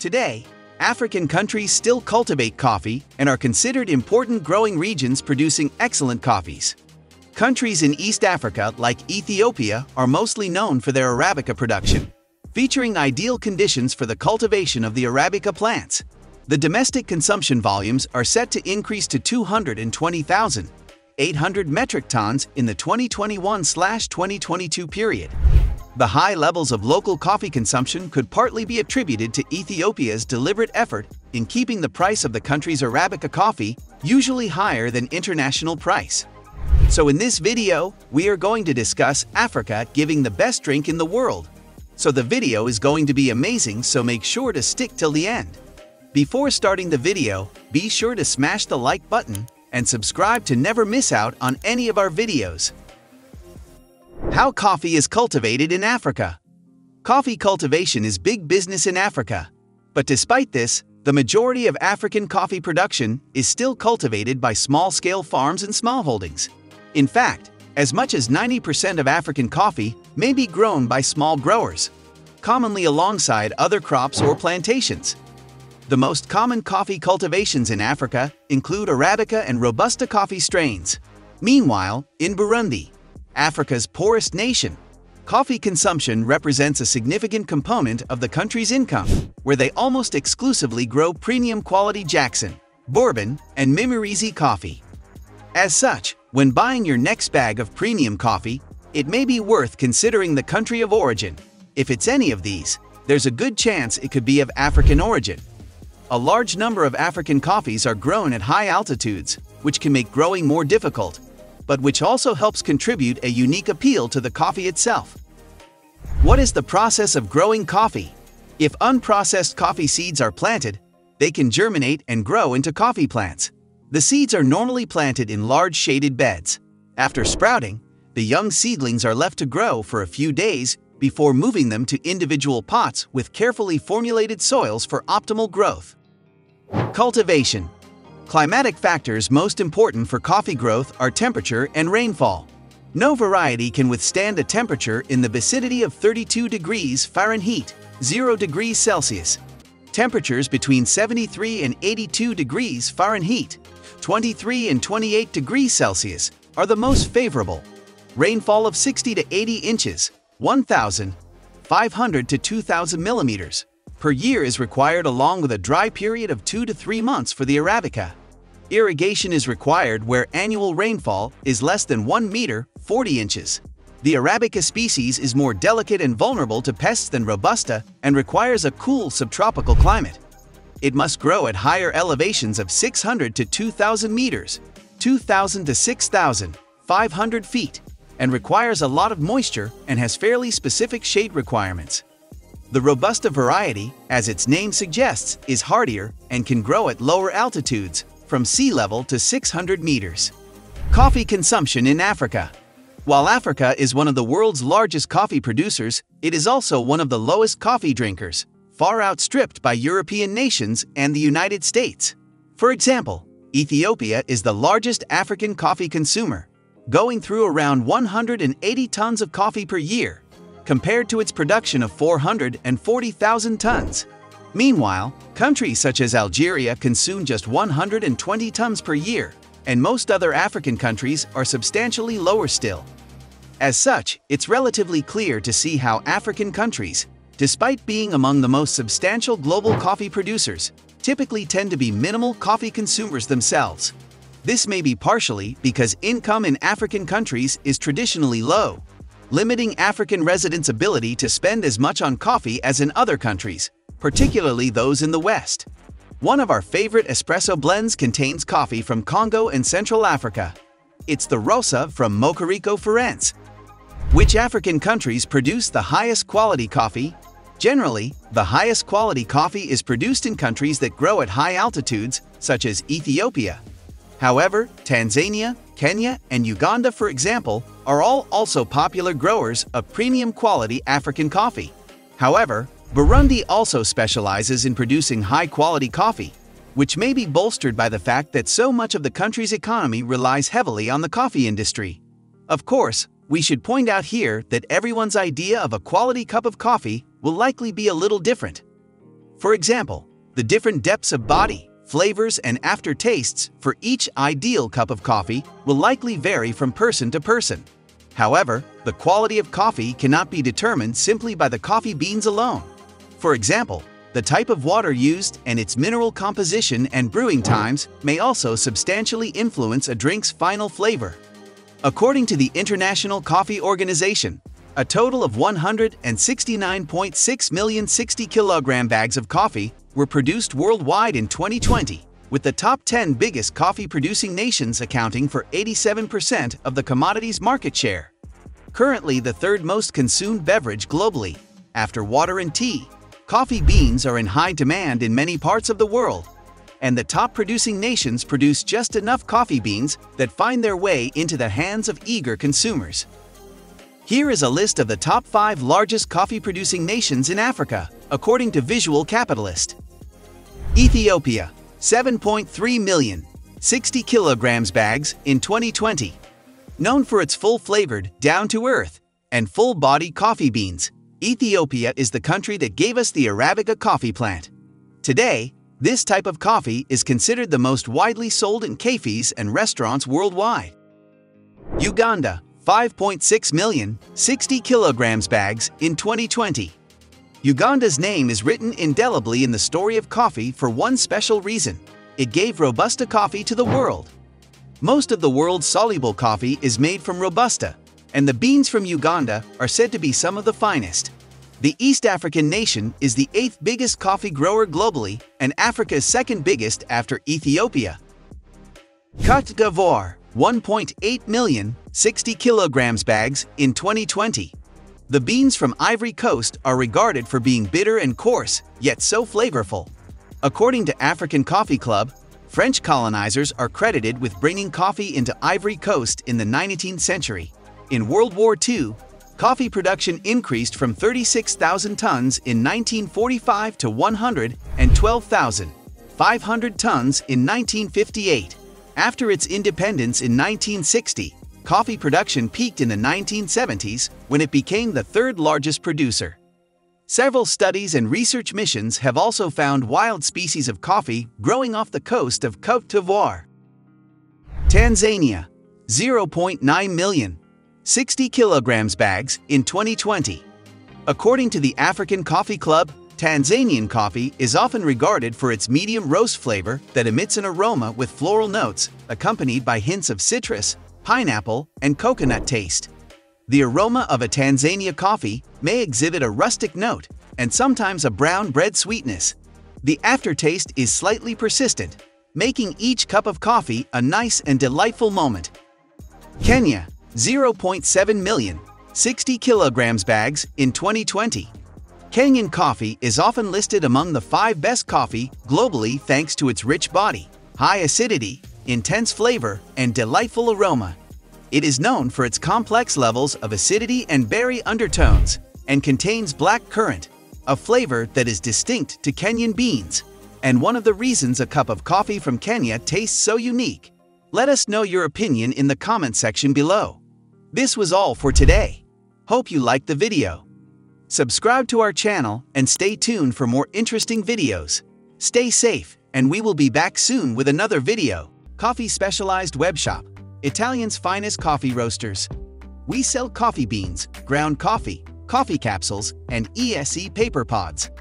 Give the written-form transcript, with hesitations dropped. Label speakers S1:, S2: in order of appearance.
S1: Today, African countries still cultivate coffee and are considered important growing regions producing excellent coffees. Countries in East Africa, like Ethiopia, are mostly known for their Arabica production, featuring ideal conditions for the cultivation of the Arabica plants. The domestic consumption volumes are set to increase to 220,800 metric tons in the 2021-2022 period. The high levels of local coffee consumption could partly be attributed to Ethiopia's deliberate effort in keeping the price of the country's Arabica coffee usually higher than international price. So in this video, we are going to discuss Africa giving the best drink in the world. So the video is going to be amazing, so make sure to stick till the end. Before starting the video, be sure to smash the like button and subscribe to never miss out on any of our videos. How coffee is cultivated in Africa. Coffee cultivation is big business in Africa. But despite this, the majority of African coffee production is still cultivated by small-scale farms and smallholdings. In fact, as much as 90% of African coffee may be grown by small growers, commonly alongside other crops or plantations. The most common coffee cultivations in Africa include Arabica and robusta coffee strains. Meanwhile, in Burundi, Africa's poorest nation, coffee consumption represents a significant component of the country's income, where they almost exclusively grow premium quality Jackson, Bourbon, and Mimirizi coffee. As such, when buying your next bag of premium coffee, it may be worth considering the country of origin. If it's any of these, there's a good chance it could be of African origin. A large number of African coffees are grown at high altitudes, which can make growing more difficult, but which also helps contribute a unique appeal to the coffee itself. What is the process of growing coffee? If unprocessed coffee seeds are planted, they can germinate and grow into coffee plants. The seeds are normally planted in large shaded beds. After sprouting, the young seedlings are left to grow for a few days before moving them to individual pots with carefully formulated soils for optimal growth. Cultivation. Climatic factors most important for coffee growth are temperature and rainfall. No variety can withstand a temperature in the vicinity of 32 degrees Fahrenheit, 0 degrees Celsius. Temperatures between 73 and 82 degrees Fahrenheit, 23 and 28 degrees Celsius, are the most favorable. Rainfall of 60 to 80 inches, 1,500 to 2,000 millimeters per year is required, along with a dry period of 2 to 3 months for the Arabica. Irrigation is required where annual rainfall is less than 1 meter, 40 inches. The Arabica species is more delicate and vulnerable to pests than Robusta and requires a cool subtropical climate. It must grow at higher elevations of 600 to 2,000 meters, 2,000 to 6,500 feet, and requires a lot of moisture and has fairly specific shade requirements. The Robusta variety, as its name suggests, is hardier and can grow at lower altitudes, from sea level to 600 meters. Coffee consumption in Africa. While Africa is one of the world's largest coffee producers, it is also one of the lowest coffee drinkers, far outstripped by European nations and the United States. For example, Ethiopia is the largest African coffee consumer, going through around 180 tons of coffee per year, compared to its production of 440,000 tons. Meanwhile, countries such as Algeria consume just 120 tons per year, and most other African countries are substantially lower still. As such, it's relatively clear to see how African countries, despite being among the most substantial global coffee producers, typically tend to be minimal coffee consumers themselves. This may be partially because income in African countries is traditionally low, limiting African residents' ability to spend as much on coffee as in other countries, particularly those in the West. One of our favorite espresso blends contains coffee from Congo and Central Africa. It's the Rosa from Mocorrico, France. Which African countries produce the highest quality coffee? Generally, the highest quality coffee is produced in countries that grow at high altitudes, such as Ethiopia. However, Tanzania, Kenya, and Uganda, for example, are all also popular growers of premium quality African coffee. However, Burundi also specializes in producing high-quality coffee, which may be bolstered by the fact that so much of the country's economy relies heavily on the coffee industry. Of course, we should point out here that everyone's idea of a quality cup of coffee will likely be a little different. For example, the different depths of body, flavors, and aftertastes for each ideal cup of coffee will likely vary from person to person. However, the quality of coffee cannot be determined simply by the coffee beans alone. For example, the type of water used and its mineral composition and brewing times may also substantially influence a drink's final flavor. According to the International Coffee Organization, a total of 169.6 million 60-kilogram bags of coffee were produced worldwide in 2020, with the top 10 biggest coffee-producing nations accounting for 87% of the commodity's market share. Currently the third most consumed beverage globally, after water and tea, coffee beans are in high demand in many parts of the world, and the top producing nations produce just enough coffee beans that find their way into the hands of eager consumers. Here is a list of the top 5 largest coffee-producing nations in Africa, according to Visual Capitalist. Ethiopia, 7.3 million, 60 kilograms bags in 2020. Known for its full-flavored, down-to-earth, and full-body coffee beans, Ethiopia is the country that gave us the Arabica coffee plant. Today, this type of coffee is considered the most widely sold in cafes and restaurants worldwide. Uganda, 5.6 million, 60 kilograms bags in 2020. Uganda's name is written indelibly in the story of coffee for one special reason: it gave robusta coffee to the world. Most of the world's soluble coffee is made from robusta, and the beans from Uganda are said to be some of the finest. The East African nation is the 8th biggest coffee grower globally and Africa's 2nd biggest after Ethiopia. Côte d'Ivoire, 1.8 million, 60 kilograms bags in 2020. The beans from Ivory Coast are regarded for being bitter and coarse, yet so flavorful. According to African Coffee Club, French colonizers are credited with bringing coffee into Ivory Coast in the 19th century. In World War II, coffee production increased from 36,000 tons in 1945 to 112,500 tons in 1958. After its independence in 1960, coffee production peaked in the 1970s when it became the 3rd largest producer. Several studies and research missions have also found wild species of coffee growing off the coast of Côte d'Ivoire. Tanzania, 0.9 million, 60 kilograms bags in 2020. According to the African Coffee Club, Tanzanian coffee is often regarded for its medium roast flavor that emits an aroma with floral notes, accompanied by hints of citrus, pineapple, and coconut taste. The aroma of a Tanzania coffee may exhibit a rustic note and sometimes a brown bread sweetness. The aftertaste is slightly persistent, making each cup of coffee a nice and delightful moment. Kenya, 0.7 million, 60 kilograms bags in 2020. Kenyan coffee is often listed among the 5 best coffee globally thanks to its rich body, high acidity, intense flavor, and delightful aroma. It is known for its complex levels of acidity and berry undertones, and contains black currant, a flavor that is distinct to Kenyan beans, and one of the reasons a cup of coffee from Kenya tastes so unique. Let us know your opinion in the comment section below. This was all for today. Hope you liked the video. Subscribe to our channel and stay tuned for more interesting videos. Stay safe, and we will be back soon with another video. Coffee Specialized Webshop, Italian's finest coffee roasters. We sell coffee beans, ground coffee, coffee capsules, and ESE paper pods.